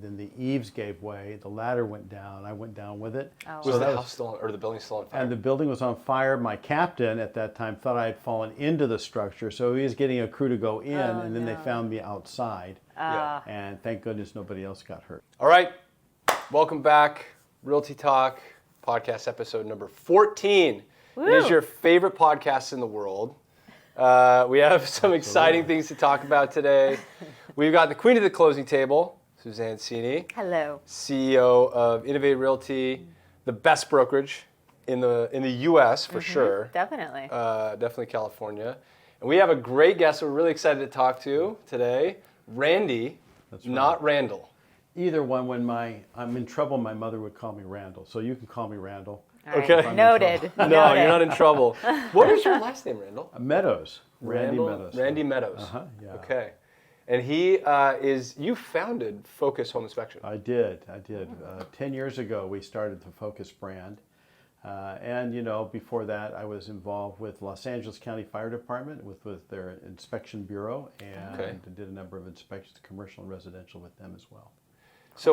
then the eaves gave way, the ladder went down, I went down with it. Oh, Was wow. the house still on, or the building still on fire? And the building was on fire. My captain at that time thought I had fallen into the structure, so he was getting a crew to go in, and then they found me outside. Yeah. And thank goodness nobody else got hurt. All right, welcome back. Realty Talk podcast episode number 14. Woo. It is your favorite podcast in the world. We have some exciting things to talk about today. We've got the queen of the closing table, Suzanne Cini, Hello. CEO of Innovative Realty, the best brokerage in the U.S. for sure. Definitely. Definitely California. And we have a great guest we're really excited to talk to today, Randy, That's right. not Randall. Either one, when I'm in trouble, my mother would call me Randall, so you can call me Randall. All right. Okay. Noted. No, Noted. you're not in trouble. What is your last name, Randall? Meadows. Randy Meadows. Randy Meadows. Yeah. Okay. And he you founded Focus Home Inspection. I did. 10 years ago, we started the Focus brand. And, before that, I was involved with Los Angeles County Fire Department with their inspection bureau and did a number of inspections, commercial and residential with them as well. So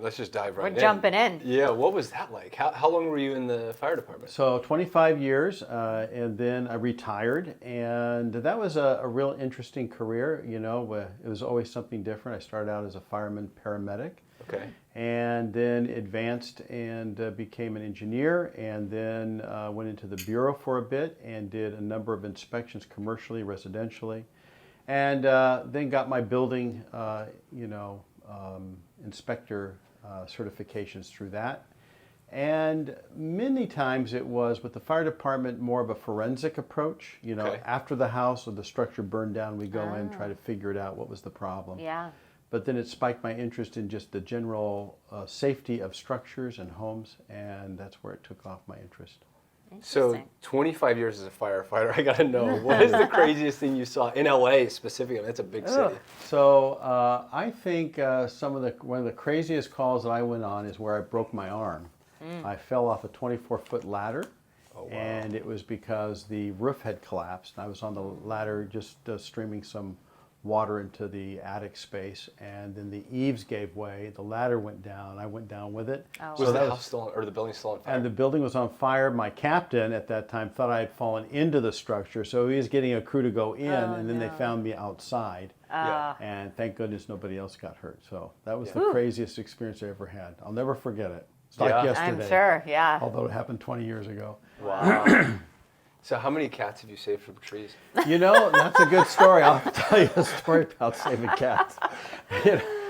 let's just dive right in. We're jumping in. Yeah, what was that like? How long were you in the fire department? So 25 years, and then I retired, and that was a real interesting career. It was always something different. I started out as a fireman paramedic. Okay. And then advanced and became an engineer, and then went into the bureau for a bit and did a number of inspections commercially, residentially, and then got my building, inspector certifications through that. And many times it was with the fire department more of a forensic approach. After the house or the structure burned down, we go in, try to figure it out, what was the problem. Yeah. But then it spiked my interest in just the general safety of structures and homes, and that's where it took off my interest. So 25 years as a firefighter, I got to know, what is the craziest thing you saw in LA specifically? That's a big city. So I think one of the craziest calls that I went on is where I broke my arm. I fell off a 24-foot ladder, and it was because the roof had collapsed. I was on the ladder just streaming some water into the attic space, and then the eaves gave way, the ladder went down, I went down with it. Oh, Was the house still on, or the building still on fire? And the building was on fire. My captain at that time thought I had fallen into the structure, so he was getting a crew to go in, and then they found me outside. And thank goodness nobody else got hurt. So that was the craziest experience I ever had. I'll never forget it. It's like yesterday. I'm sure, yeah. Although it happened 20 years ago. Wow. So how many cats have you saved from trees? That's a good story. I'll tell you a story about saving cats.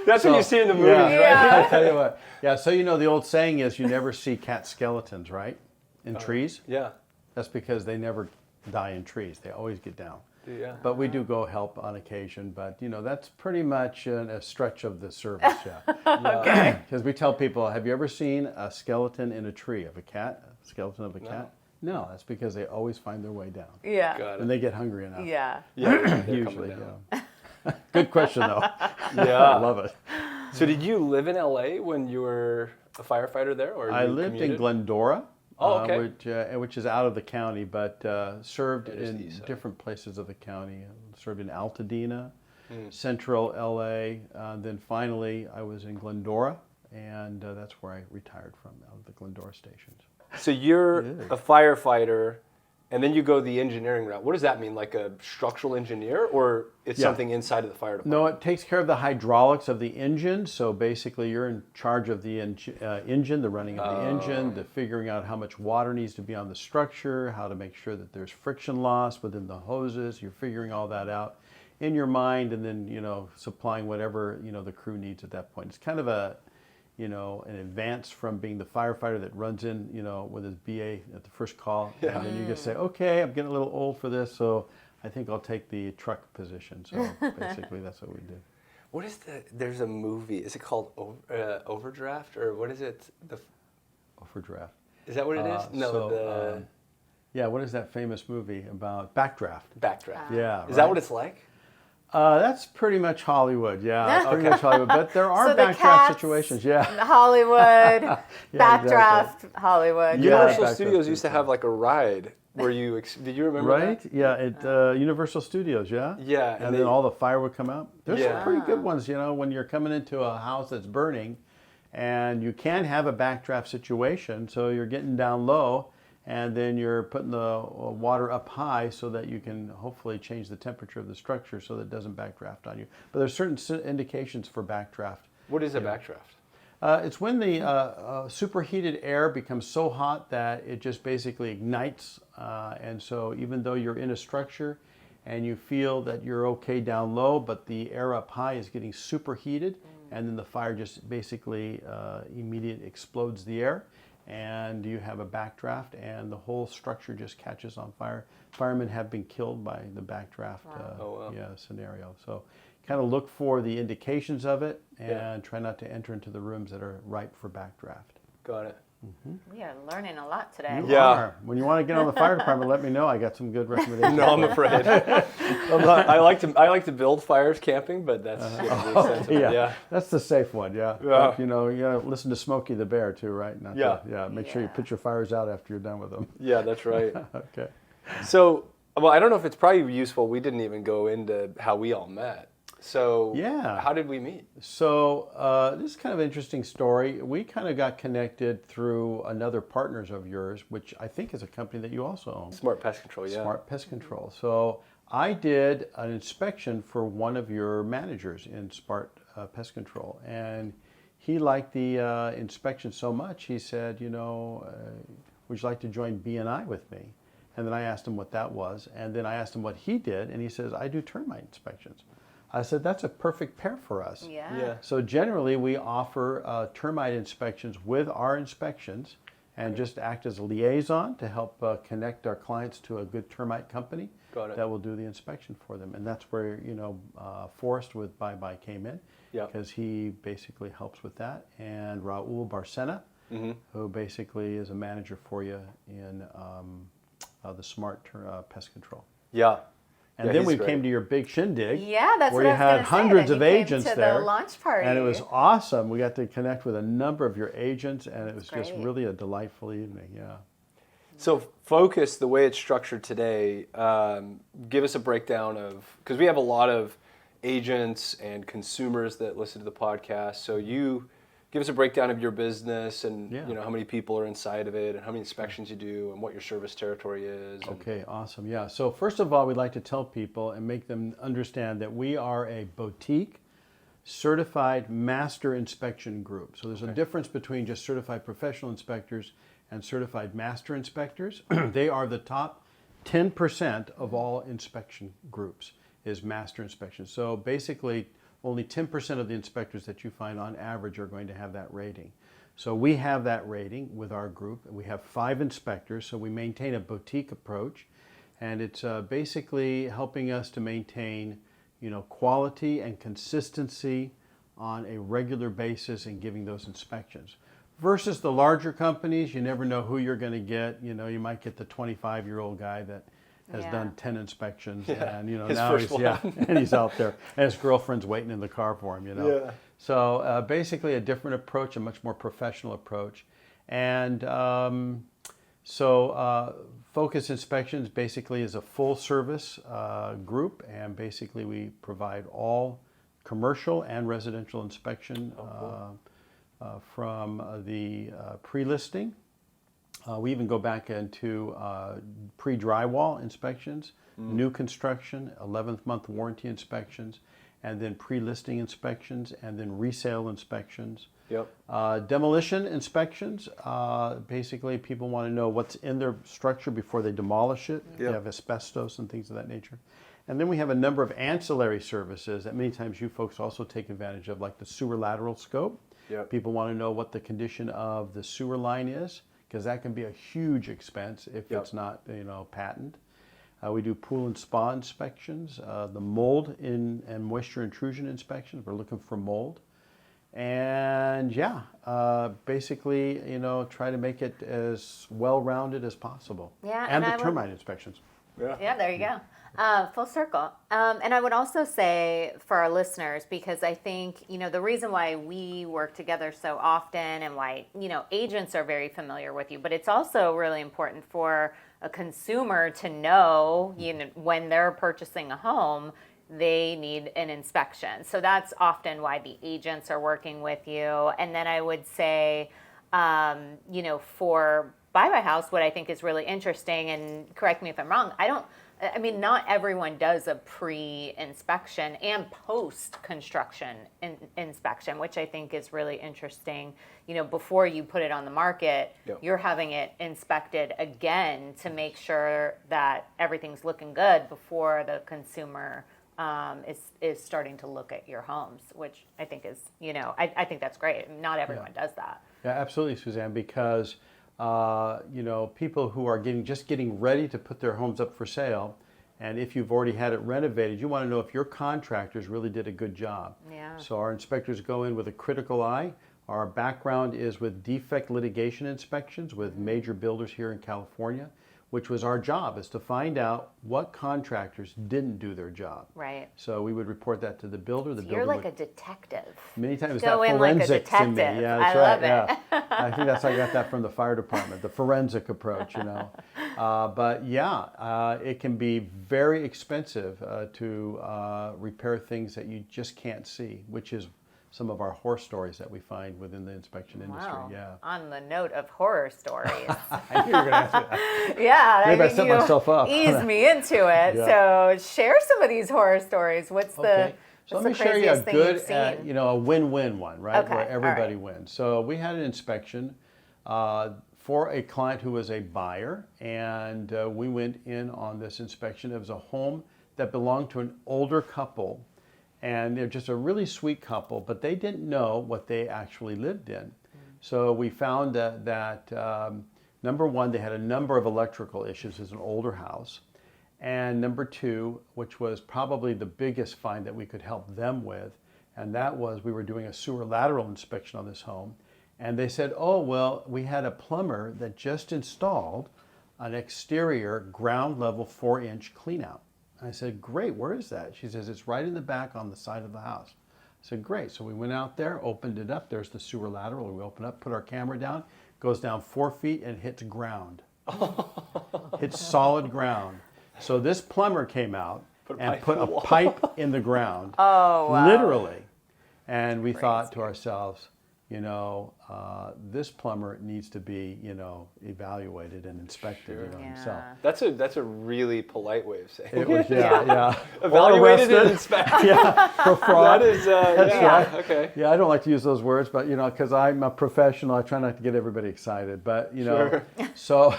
That's what you see in the movies, right? I'll tell you what. Yeah, so the old saying is you never see cat skeletons, right? In trees. Yeah. That's because they never die in trees. They always get down. Yeah. But we do go help on occasion. But, that's pretty much a stretch of the service, Okay. Because we tell people, have you ever seen a skeleton in a tree of a cat? A skeleton of a cat? No, that's because they always find their way down. Yeah. Got When it. they get hungry enough. Yeah. Yeah, they're Usually, coming down. Good question, though. Yeah. I love it. So did you live in LA when you were a firefighter there? Or I you lived in commuted? Glendora, Oh, okay. which is out of the county, but served That is the in east side. different places of the county. Served in Altadena, Central LA. Then finally, I was in Glendora, and that's where I retired from, out of the Glendora stations. So you're a firefighter, and then you go the engineering route. What does that mean? Like a structural engineer, or it's something inside of the fire department? No, it takes care of the hydraulics of the engine. So basically, you're in charge of the engine, the running of the engine, the figuring out how much water needs to be on the structure, how to make sure that there's friction loss within the hoses. You're figuring all that out in your mind, and then supplying whatever the crew needs at that point. It's kind of an advance from being the firefighter that runs in, with his BA at the first call, and then you just say, okay, I'm getting a little old for this, so I think I'll take the truck position. So basically, that's what we do. What is there's a movie, is it called Overdraft, or what is it? Overdraft. Is that what it is? No, yeah, what is that famous movie about? Backdraft. Backdraft. Yeah. Is that what it's like? That's pretty much Hollywood, yeah. It's pretty much Hollywood, but there are So the backdraft cats, situations, yeah. Hollywood, Yeah, backdraft, exactly. Hollywood. Yeah, Universal backdraft Studios used to too. have like a ride Were you? Did you remember Right? that? Yeah, at Universal Studios, yeah? Yeah, And then all the fire would come out. There's some Yeah. pretty good ones, when you're coming into a house that's burning and you can have a backdraft situation, so you're getting down low and then you're putting the water up high so that you can hopefully change the temperature of the structure so that it doesn't backdraft on you. But there's certain indications for backdraft. What is a backdraft? It's when the superheated air becomes so hot that it just basically ignites. And so even though you're in a structure and you feel that you're okay down low, but the air up high is getting superheated, and then the fire just basically immediately explodes the air, and you have a backdraft, and the whole structure just catches on fire. Firemen have been killed by the backdraft scenario. So kind of look for the indications of it and try not to enter into the rooms that are ripe for backdraft. Got it. We are learning a lot today. You are. When you want to get on the fire department, let me know. I got some good recommendations. No, I'm afraid. I like to build fires camping, but that's the extent of it. Yeah. That's the safe one. Yeah. Yeah. But, you gotta listen to Smokey the Bear too, right? Not make sure you put your fires out after you're done with them. Yeah, that's right. Okay. So, well, I don't know if it's probably useful. We didn't even go into how we all met. So, how did we meet? So, this is kind of an interesting story. We kind of got connected through another partners of yours, which I think is a company that you also own. Smart Pest Control, yeah. Smart Pest Control. So, I did an inspection for one of your managers in Smart Pest Control, and he liked the inspection so much, he said, would you like to join B&I with me? And then I asked him what that was, and then I asked him what he did, and he says, I do termite inspections. I said, that's a perfect pair for us. Yeah. So generally, we offer termite inspections with our inspections and just act as a liaison to help connect our clients to a good termite company that will do the inspection for them. And that's where, Forrest with Bye Bye came in because he basically helps with that. And Raul Barcena, who basically is a manager for you in the Smart Pest Control. Yeah. And then we came to your big shindig. Yeah, that's where what you I was had going to say. hundreds that of you came agents to there. The launch party. And it was awesome. We got to connect with a number of your agents, and it was just great. really a delightful evening. Yeah. So Focus, the way it's structured today, give us a breakdown of, because we have a lot of agents and consumers that listen to the podcast. So you give us a breakdown of your business and how many people are inside of it and how many inspections you do and what your service territory is. Okay, awesome. Yeah. So first of all, we'd like to tell people and make them understand that we are a boutique certified master inspection group. So there's a difference between just certified professional inspectors and certified master inspectors. They are the top 10% of all inspection groups is master inspection. So basically, only 10% of the inspectors that you find on average are going to have that rating. So we have that rating with our group. We have 5 inspectors, so we maintain a boutique approach. And it's basically helping us to maintain, quality and consistency on a regular basis in giving those inspections. Versus the larger companies, you never know who you're going to get. You might get the 25-year-old guy that has done 10 inspections, and his now first he's one. and he's out there, and his girlfriend's waiting in the car for him. Yeah. So basically, a different approach, a much more professional approach, and Focus Inspections basically is a full service group, and basically we provide all commercial and residential inspection from the pre-listing. We even go back into pre-drywall inspections, new construction, 11th month warranty inspections, and then pre-listing inspections, and then resale inspections. Demolition inspections, basically people want to know what's in their structure before they demolish it. They have asbestos and things of that nature. And then we have a number of ancillary services that many times you folks also take advantage of, like the sewer lateral scope. People want to know what the condition of the sewer line is, because that can be a huge expense if it's not, patent. We do pool and spa inspections, the mold and moisture intrusion inspections. We're looking for mold. And basically, try to make it as well-rounded as possible. Yeah, and the termite inspections. Yeah, there you go. Full circle. And I would also say for our listeners, because I think, the reason why we work together so often and why, agents are very familiar with you, but it's also really important for a consumer to know, when they're purchasing a home, they need an inspection. So that's often why the agents are working with you. And then I would say, for Buy My House, what I think is really interesting, and correct me if I'm wrong, not everyone does a pre-inspection and post-construction inspection, which I think is really interesting. Before you put it on the market, Yep. you're having it inspected again to make sure that everything's looking good before the consumer is starting to look at your homes, which I think is, I think that's great. Not everyone does that. Yeah, absolutely, Suzanne, because people who are getting ready to put their homes up for sale, and if you've already had it renovated, you want to know if your contractors really did a good job. Yeah. So our inspectors go in with a critical eye. Our background is with defect litigation inspections with major builders here in California, which was our job, is to find out what contractors didn't do their job. Right. So we would report that to the builder. The So builder you're like would, a detective. many times Go that in like a forensic to me. detective. Yeah, that's I right. love it. Yeah, I think that's how I got that from the fire department, the forensic approach. It can be very expensive to repair things that you just can't see, which is some of our horror stories that we find within the inspection industry. Wow. Yeah. On the note of horror stories. I knew you were going to ask that. Yeah, Maybe I think set you myself up. eased me into it. Yeah. So share some of these horror stories. What's Okay. So what's let me the share you a craziest thing good, you've seen? a win-win one, right? Okay, Where everybody all right. wins. So we had an inspection for a client who was a buyer, and we went in on this inspection. It was a home that belonged to an older couple, and they're just a really sweet couple, but they didn't know what they actually lived in. So we found that number one, they had a number of electrical issues. It's an older house. And number two, which was probably the biggest find that we could help them with, and that was we were doing a sewer lateral inspection on this home. And they said, oh, well, we had a plumber that just installed an exterior ground level 4-inch cleanout. I said, great, where is that? She says, it's right in the back on the side of the house. I said, great. So we went out there, opened it up. There's the sewer lateral. We open up, put our camera down, goes down 4 feet and hits ground. Hits solid ground. So this plumber came out and put a pipe in the ground. Oh, wow. Literally. And we thought to ourselves, this plumber needs to be, evaluated and inspected himself. That's a really polite way of saying It was, yeah. Evaluated Or and arrested. inspected. Yeah, for fraud. That is, right. Okay. Yeah, I don't like to use those words, but because I'm a professional, I try not to get everybody excited. But Sure. so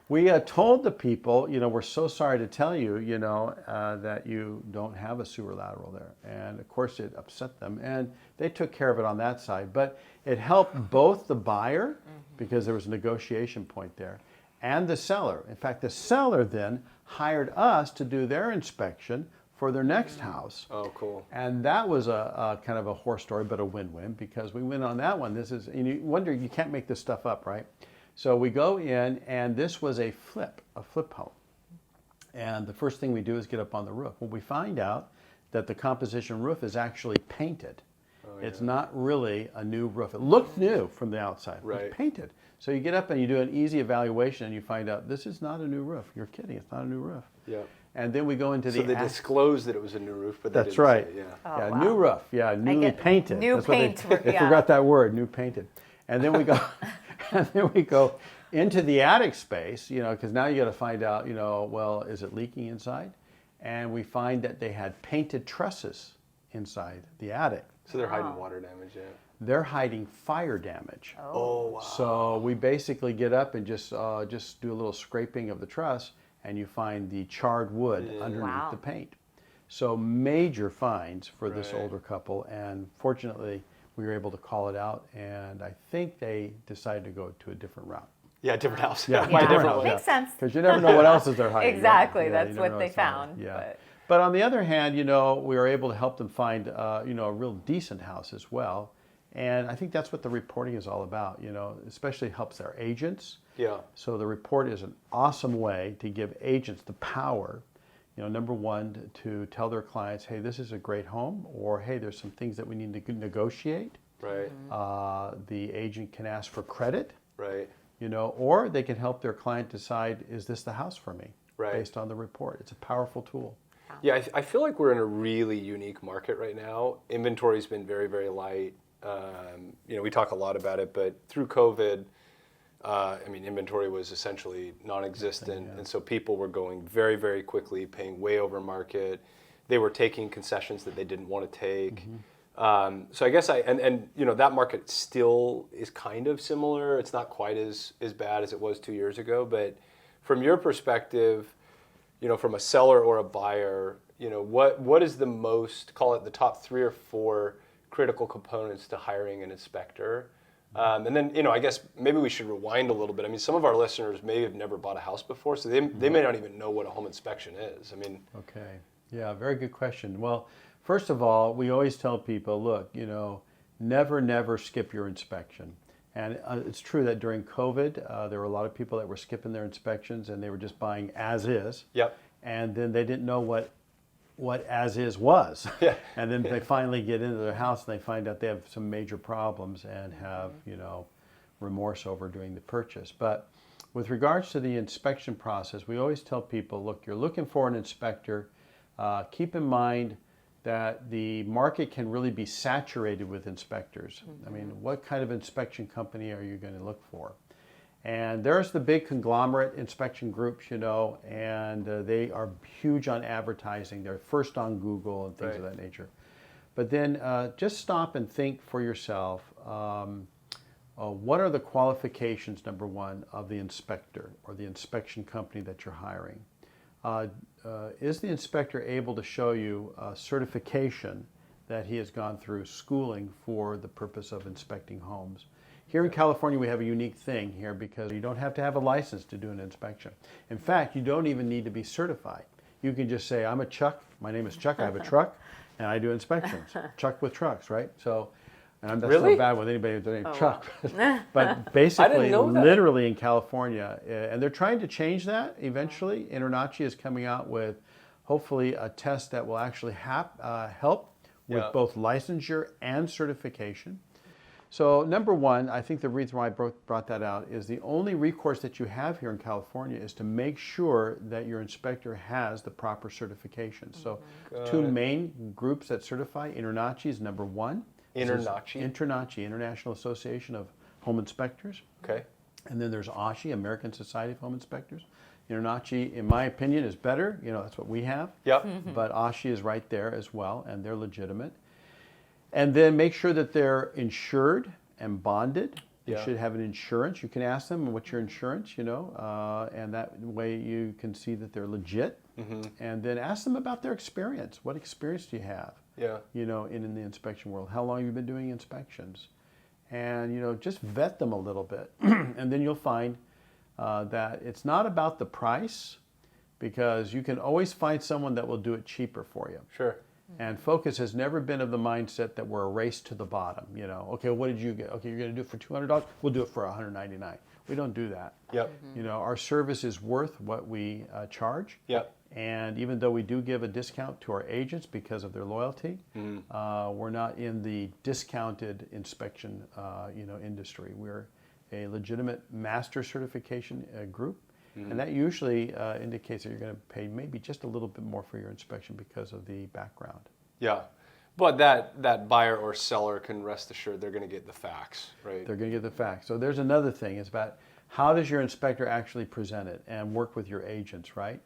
we told the people, we're so sorry to tell you, that you don't have a sewer lateral there, and of course it upset them, and they took care of it on that side. But it helped both the buyer, because there was a negotiation point there, and the seller. In fact, the seller then hired us to do their inspection for their next house. Oh, cool. And that was a kind of a horror story, but a win-win, because we went on that one. And you wonder, you can't make this stuff up, right? So we go in, and this was a flip home. And the first thing we do is get up on the roof. Well, we find out that the composition roof is actually painted. It's not really a new roof. It looked new from the outside. Right. It's painted. So you get up and you do an easy evaluation, and you find out this is not a new roof. You're kidding. It's not a new roof. Yeah. And then we go into So they disclosed that it was a new roof, but they That's didn't right. say it, Oh, yeah, wow. new roof. Yeah, newly painted. new That's what paint, They yeah. forgot that word, new painted. And then we go, and then we go into the attic space, because now you got to find out, well, is it leaking inside? And we find that they had painted trusses inside the attic. So they're hiding water damage, yeah. They're hiding fire damage. Oh, wow. So we basically get up and just do a little scraping of the truss, and you find the charred wood underneath Wow. the paint. So major finds for this Right. older couple, and fortunately we were able to call it out, and I think they decided to go to a different route. Yeah, different house. Yeah, Buy a different different house, one. Makes sense. Because you never know what else is they're hiding. right? Exactly, Yeah, that's you never what know they what's going on. found, Yeah. but- But on the other hand, we were able to help them find, a real decent house as well. And I think that's what the reporting is all about, especially helps our agents. Yeah. So the report is an awesome way to give agents the power number one, to tell their clients, hey, this is a great home, or hey, there's some things that we need to negotiate. Right. The agent can ask for credit, Right. Or they can help their client decide, is this the house for me? Right. Based on the report. It's a powerful tool. Yeah, I feel like we're in a really unique market right now. Inventory's been very, very light. We talk a lot about it, but through COVID, inventory was essentially non-existent, and so people were going very, very quickly, paying way over market. They were taking concessions that they didn't want to take. So I guess that market still is kind of similar. It's not quite as bad as it was 2 years ago, but from your perspective, from a seller or a buyer, what is the most, call it the top 3 or 4 critical components to hiring an inspector? And then, I guess maybe we should rewind a little bit. I mean, some of our listeners may have never bought a house before, so they may not even know what a home inspection is. Okay. Yeah, very good question. Well, first of all, we always tell people, look, never skip your inspection. And it's true that during COVID, there were a lot of people that were skipping their inspections and they were just buying as is. Yep. And then they didn't know what as is was. Yeah. And then they finally get into their house and they find out they have some major problems and have, remorse over doing the purchase. But with regards to the inspection process, we always tell people, look, you're looking for an inspector. Keep in mind that the market can really be saturated with inspectors. I mean, what kind of inspection company are you going to look for? And there's the big conglomerate inspection groups, and they are huge on advertising. They're first on Google and things of that nature. But then just stop and think for yourself, what are the qualifications, number one, of the inspector or the inspection company that you're hiring? Is the inspector able to show you a certification that he has gone through schooling for the purpose of inspecting homes? Here in California, we have a unique thing here because you don't have to have a license to do an inspection. In fact, you don't even need to be certified. You can just say, I'm a Chuck, my name is Chuck, I have a truck, and I do inspections. Chuck with trucks, right? So, and that's Really? not bad with anybody with the name Chuck. But basically, literally in California, and they're trying to change that eventually. InterNACHI is coming out with hopefully a test that will actually help with both licensure and certification. So number one, I think the reason why I brought that out is the only recourse that you have here in California is to make sure that your inspector has the proper certifications. So two main groups that certify, InterNACHI is number one. InterNACHI? InterNACHI, International Association of Home Inspectors. Okay. And then there's ASHI, American Society of Home Inspectors. InterNACHI, in my opinion, is better. That's what we have. Yep. But ASHI is right there as well, and they're legitimate. And then make sure that they're insured and bonded. You should have an insurance. You can ask them, what's your insurance, and that way you can see that they're legit. And then ask them about their experience. What experience do you have? In the inspection world. How long have you been doing inspections? And, just vet them a little bit. And then you'll find that it's not about the price, because you can always find someone that will do it cheaper for you. Sure. And Focus has never been of the mindset that we're a race to the bottom. Okay, what did you get? Okay, you're going to do it for $200. We'll do it for $199. We don't do that. Yep. Our service is worth what we charge. Yep. And even though we do give a discount to our agents because of their loyalty, we're not in the discounted inspection, industry. We're a legitimate master certification group. And that usually indicates that you're going to pay maybe just a little bit more for your inspection because of the background. Yeah. But that buyer or seller can rest assured they're going to get the facts, right? They're going to get the facts. So there's another thing. It's about how does your inspector actually present it and work with your agents, right?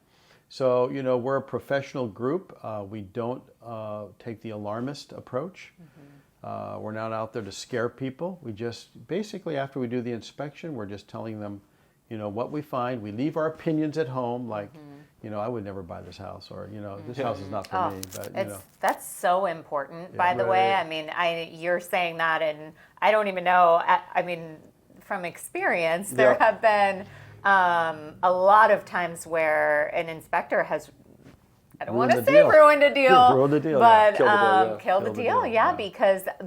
So, we're a professional group. We don't take the alarmist approach. We're not out there to scare people. We just, basically after we do the inspection, we're just telling them, what we find. We leave our opinions at home, like, I would never buy this house, or, this house is not for me. But, that's so important, by the way. I mean, you're saying that, and I don't even know. I mean, from experience, there have been a lot of times where an inspector has I don't Ruin want to the say deal. ruined a deal, Ruin the deal, but yeah. Kill the deal, yeah. kill the deal, yeah,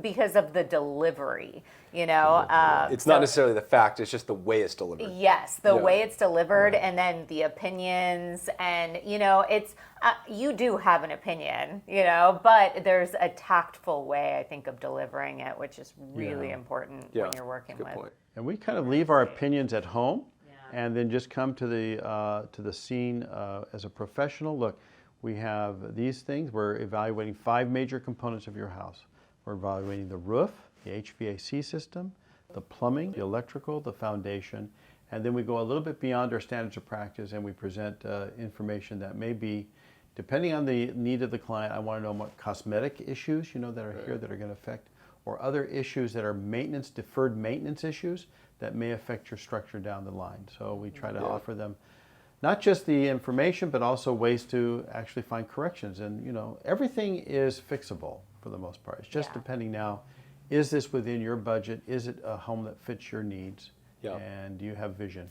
because of the delivery, you know. It's not necessarily the fact; it's just the way it's delivered. Yes, the Yeah. way it's delivered, and then the opinions, and you know, it's you do have an opinion, you know, but there's a tactful way, I think, of delivering it, which is really important Yeah. when you're working Good with. point. And we kind of leave our opinions at home, and then just come to the scene as a professional. Look, we have these things. We're evaluating 5 major components of your house. We're evaluating the roof, the HVAC system, the plumbing, the electrical, the foundation, and then we go a little bit beyond our standards of practice, and we present information that may be, depending on the need of the client. I want to know what cosmetic issues, you know, that are here that are going to affect, or other issues that are maintenance, deferred maintenance issues that may affect your structure down the line. So we try to offer them not just the information, but also ways to actually find corrections. And, you know, everything is fixable for the most part. It's just depending now, is this within your budget? Is it a home that fits your needs? Yeah. And do you have vision?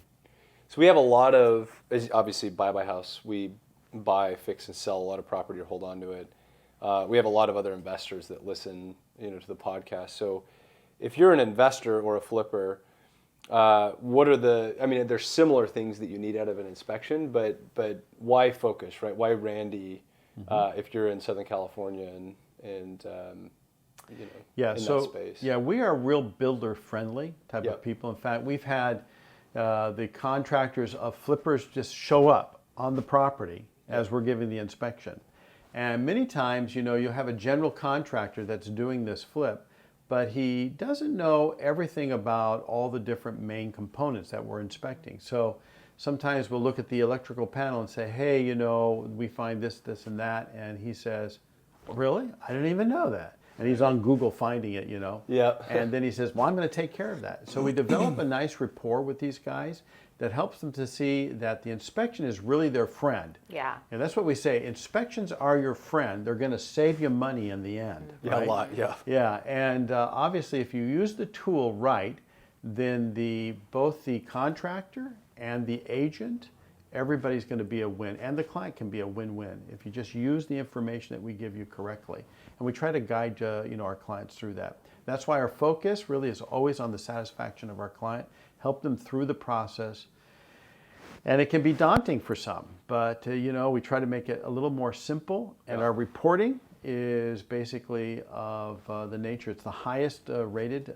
So we have a lot of, obviously, buy house. We buy, fix, and sell a lot of property or hold on to it. We have a lot of other investors that listen, you know, to the podcast. So if you're an investor or a flipper, what are there's similar things that you need out of an inspection, but why focus, right? Why Randy, if you're in Southern California and you know, in that space? Yeah, we are real builder-friendly type of people. In fact, we've had the contractors of flippers just show up on the property as we're giving the inspection. And many times, you know, you'll have a general contractor that's doing this flip, but he doesn't know everything about all the different main components that we're inspecting. So sometimes we'll look at the electrical panel and say, hey, you know, we find this, this, and that. And he says, really? I didn't even know that. And he's on Google finding it, you know. Yeah. And then he says, well, I'm going to take care of that. So we develop a nice rapport with these guys that helps them to see that the inspection is really their friend. Yeah. And that's what we say. Inspections are your friend. They're going to save you money in the end. Yeah, right? a lot, yeah. Yeah, and obviously if you use the tool right, then both the contractor and the agent, everybody's going to be a win, and the client can be a win-win if you just use the information that we give you correctly. And we try to guide you know, our clients through that. That's why our focus really is always on the satisfaction of our client, help them through the process. And it can be daunting for some, but you know, we try to make it a little more simple, and our reporting is basically of the nature, it's the highest rated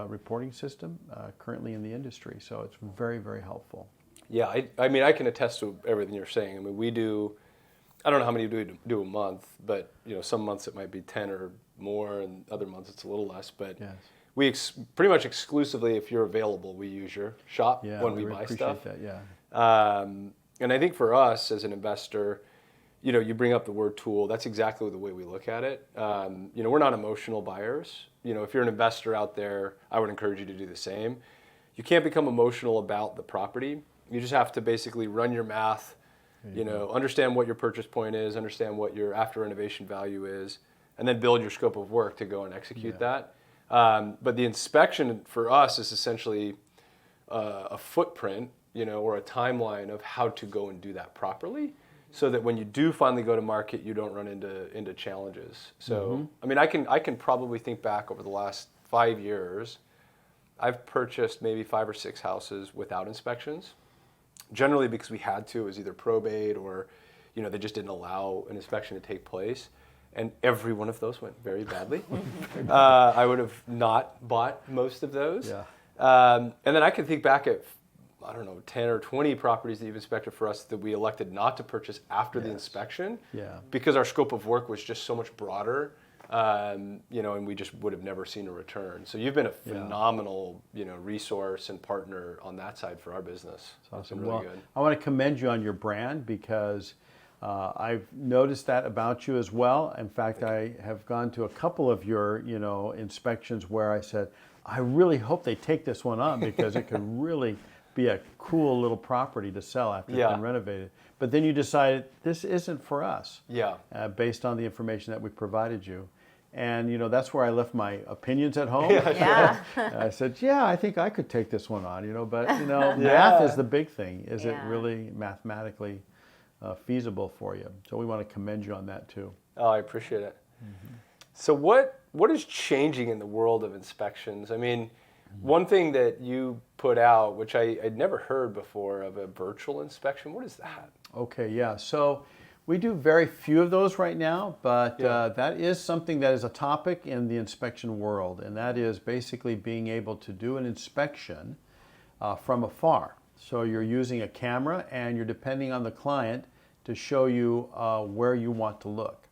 reporting system currently in the industry, so it's very, very helpful. Yeah, I mean, I can attest to everything you're saying. I mean, we do, I don't know how many we do a month, but you know, some months it might be 10 or more, and other months it's a little less. But we pretty much exclusively, if you're available, we use your shop when we buy stuff. That, yeah. And I think for us as an investor, you know, you bring up the word tool. That's exactly the way we look at it. You know, we're not emotional buyers. You know, if you're an investor out there, I would encourage you to do the same. You can't become emotional about the property. You just have to basically run your math, you know, understand what your purchase point is, understand what your after renovation value is, and then build your scope of work to go and execute that. But the inspection for us is essentially a footprint, you know, or a timeline of how to go and do that properly, so that when you do finally go to market, you don't run into challenges. So, I mean, I can probably think back over the last 5 years, I've purchased maybe 5 or 6 houses without inspections. Generally because we had to. It was either probate or, you know, they just didn't allow an inspection to take place. And every one of those went very badly. I would have not bought most of those. Yeah. And then I can think back at, I don't know, 10 or 20 properties that you've inspected for us that we elected not to purchase after the inspection. Yeah. Because our scope of work was just so much broader. You know, and we just would have never seen a return. So you've been a phenomenal, you know, resource and partner on that side for our business. That's been awesome. really Well, good. I want to commend you on your brand, because I've noticed that about you as well. In fact, I have gone to a couple of your, you know, inspections where I said, I really hope they take this one on, because it could really be a cool little property to sell after it's been renovated. But then you decided this isn't for us. Yeah. Based on the information that we provided you. And, you know, that's where I left my opinions at home. Yeah. I said, yeah, I think I could take this one on, you know, but, you know, math is the big thing. Is it really mathematically feasible for you. So we want to commend you on that too. Oh, I appreciate it. So what is changing in the world of inspections? I mean, one thing that you put out, which I'd never heard before, of a virtual inspection. What is that? Okay, yeah. So we do very few of those right now, but that is something that is a topic in the inspection world, and that is basically being able to do an inspection from afar. So you're using a camera and you're depending on the client to show you where you want to look.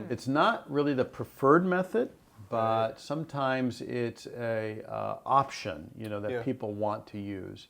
It's not really the preferred method, but sometimes it's a option, that people want to use.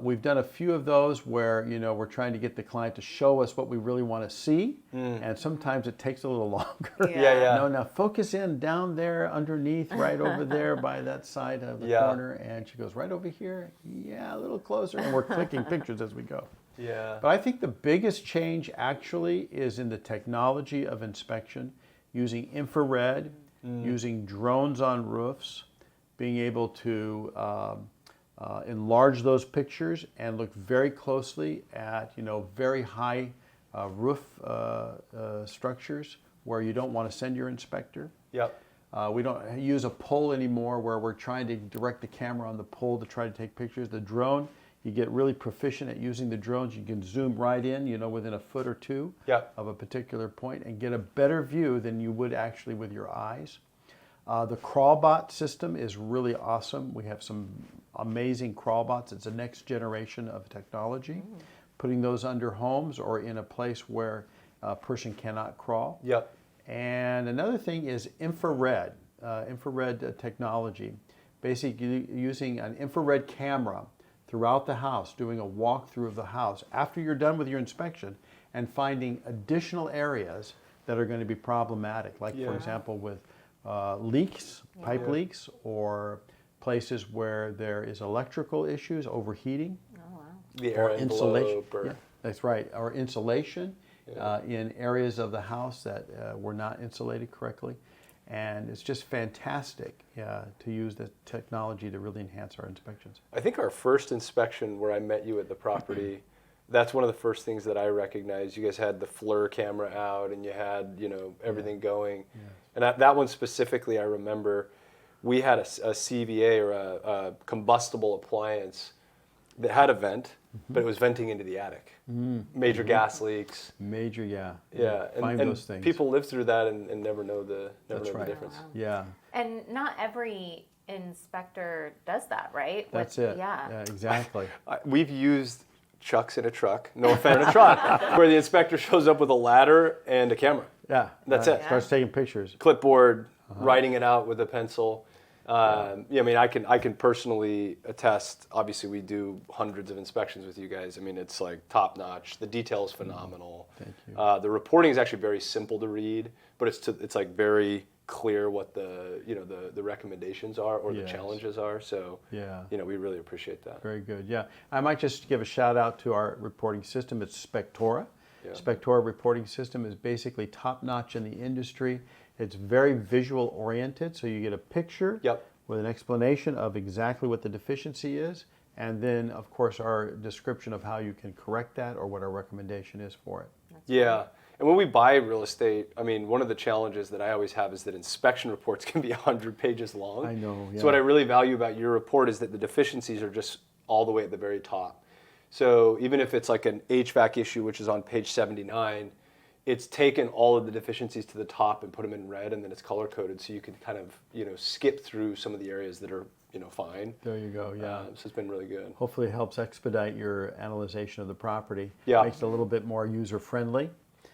We've done a few of those where, we're trying to get the client to show us what we really want to see, and sometimes it takes a little longer. Yeah. No, now focus in down there underneath, right over there by that side of the corner, and she goes, right over here, a little closer, and we're clicking pictures as we go. Yeah. But I think the biggest change actually is in the technology of inspection, using infrared, using drones on roofs, being able to enlarge those pictures and look very closely at very high roof structures where you don't want to send your inspector. Yep. We don't use a pole anymore where we're trying to direct the camera on the pole to try to take pictures. The drone, you get really proficient at using the drones. You can zoom right in, within a foot or two of a particular point and get a better view than you would actually with your eyes. The crawlbot system is really awesome. We have some amazing crawlbots. It's the next generation of technology. Putting those under homes or in a place where a person cannot crawl. Yep. And another thing is infrared technology. Basically using an infrared camera throughout the house, doing a walkthrough of the house after you're done with your inspection and finding additional areas that are going to be problematic. Like for example with leaks, pipe leaks, or places where there is electrical issues, overheating. Oh, wow. The air insulation. Or... That's right. Or insulation in areas of the house that were not insulated correctly. And it's just fantastic to use the technology to really enhance our inspections. I think our first inspection where I met you at the property, that's one of the first things that I recognized. You guys had the FLIR camera out and you had, everything going. And that one specifically, I remember we had a CVA or a combustible appliance that had a vent, but it was venting into the attic. Major gas leaks. Major, Yeah, Find and those things. people live through that and never know the difference. Oh, wow. Yeah. And not every inspector does that, right? That's it. Yeah, exactly. We've used Chuck's in a truck, no offense, in a truck, where the inspector shows up with a ladder and a camera. Yeah. That's it. Starts taking pictures. Clipboard, writing it out with a pencil. I mean, I can personally attest. Obviously, we do hundreds of inspections with you guys. I mean, it's like top notch. The detail is phenomenal. Thank you. The reporting is actually very simple to read, but it's like very clear what the recommendations are or the challenges are. So we really appreciate that. Very good. Yeah, I might just give a shout out to our reporting system. It's Spectora. Spectora reporting system is basically top notch in the industry. It's very visual oriented, so you get a picture with an explanation of exactly what the deficiency is, and then, of course, our description of how you can correct that or what our recommendation is for it. And when we buy real estate, I mean, one of the challenges that I always have is that inspection reports can be 100 pages long. I know, So what I really value about your report is that the deficiencies are just all the way at the very top. So even if it's like an HVAC issue, which is on page 79, it's taken all of the deficiencies to the top and put them in red, and then it's color coded, so you can kind of skip through some of the areas that are fine. There you go. Yeah. So it's been really good. Hopefully, it helps expedite your analyzation of the property. Yeah. Makes it a little bit more user friendly.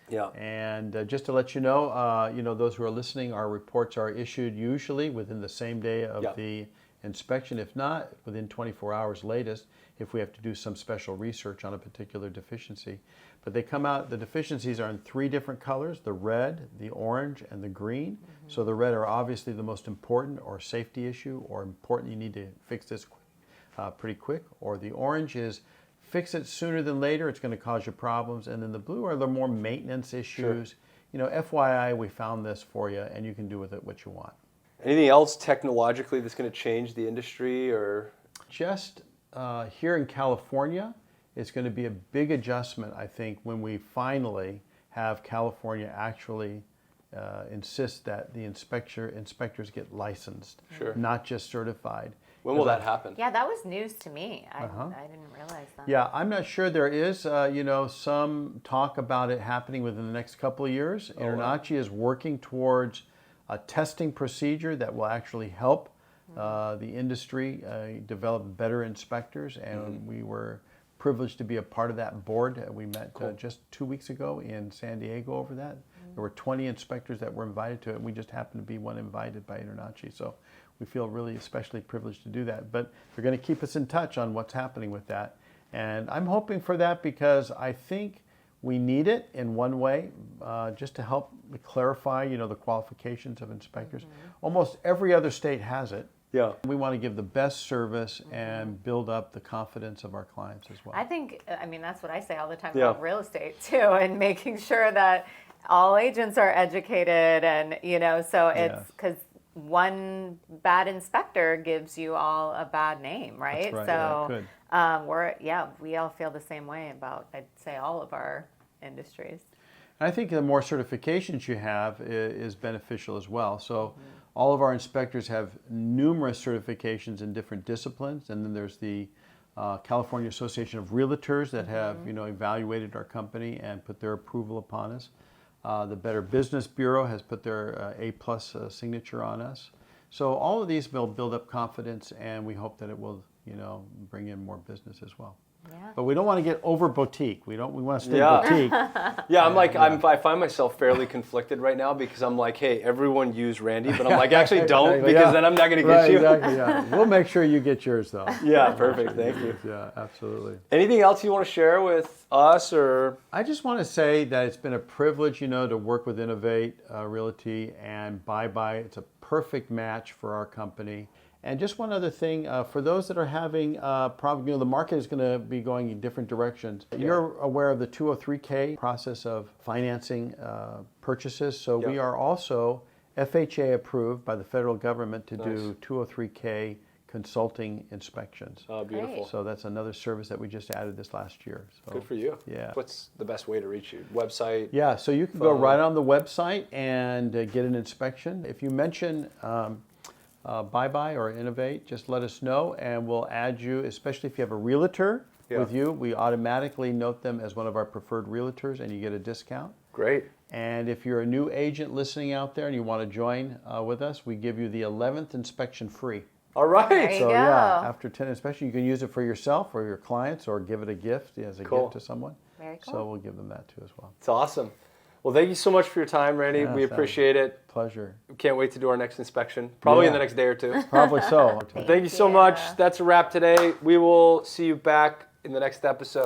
Yeah. And just to let you know, those who are listening, our reports are issued usually within the same day of the inspection, if not within 24 hours latest, if we have to do some special research on a particular deficiency. But they come out, the deficiencies are in 3 different colors, the red, the orange, and the green. So the red are obviously the most important or safety issue or important, you need to fix this pretty quick. Or the orange is fix it sooner than later, it's going to cause you problems. And then the blue are the more maintenance issues. FYI, we found this for you, and you can do with it what you want. Anything else technologically that's going to change the industry or? Just here in California, it's going to be a big adjustment, I think, when we finally have California actually insist that the inspectors get licensed, Sure. not just certified. When will that happen? Yeah, that was news to me. I didn't realize that. Yeah, I'm not sure. There is, some talk about it happening within the next couple of years. InterNACHI is working towards a testing procedure that will actually help the industry develop better inspectors, and we were privileged to be a part of that board. We met just 2 weeks ago in San Diego over that. There were 20 inspectors that were invited to it, and we just happened to be one invited by InterNACHI. So we feel really especially privileged to do that. But they're going to keep us in touch on what's happening with that. And I'm hoping for that because I think we need it in one way, just to help clarify, the qualifications of inspectors. Almost every other state has it. Yeah. We want to give the best service and build up the confidence of our clients as well. I think, that's what I say all the time Yeah. about real estate too, and making sure that all agents are educated, and so it's because one bad inspector gives you all a bad name, right? That's right, So yeah, we all feel the same way about, I'd say, all of our industries. And I think the more certifications you have is beneficial as well. So all of our inspectors have numerous certifications in different disciplines, and then there's the California Association of Realtors that have evaluated our company and put their approval upon us. The Better Business Bureau has put their A+ signature on us. So all of these will build up confidence, and we hope that it will, bring in more business as well. Yeah. But we don't want to get over boutique. We want to stay boutique. Yeah, I find myself fairly conflicted right now because I'm like, hey, everyone use Randy, but I'm like, actually don't, because then I'm not going to get you. Exactly, yeah. We'll make sure you get yours though. Yeah, perfect. Thank you. Yeah, absolutely. Anything else you want to share with us, or? I just want to say that it's been a privilege, to work with Innovate Realty and Bye. It's a perfect match for our company. And just one other thing, for those that are having problems, the market is going to be going in different directions. You're aware of the 203K process of financing purchases. So we are also FHA approved by the federal government to do 203K consulting inspections. Oh, beautiful. Great. So that's another service that we just added this last year. So, Good for you. Yeah. What's the best way to reach you? Website? Yeah, so you can go right on the website and get an inspection. If you mention Bye or Innovate, just let us know and we'll add you, especially if you have a realtor with you. We automatically note them as one of our preferred realtors and you get a discount. Great. And if you're a new agent listening out there and you want to join with us, we give you the 11th inspection free. All right. There you So go. yeah, after 10 inspection, you can use it for yourself or your clients or give it a gift as a gift to someone. Very cool. So we'll give them that too as well. It's awesome. Well, thank you so much for your time, Randy. Yeah, we appreciate it. Pleasure. Can't wait to do our next inspection, probably in the next day or two. Probably so. Thank you so much. That's a wrap today. We will see you back in the next episode.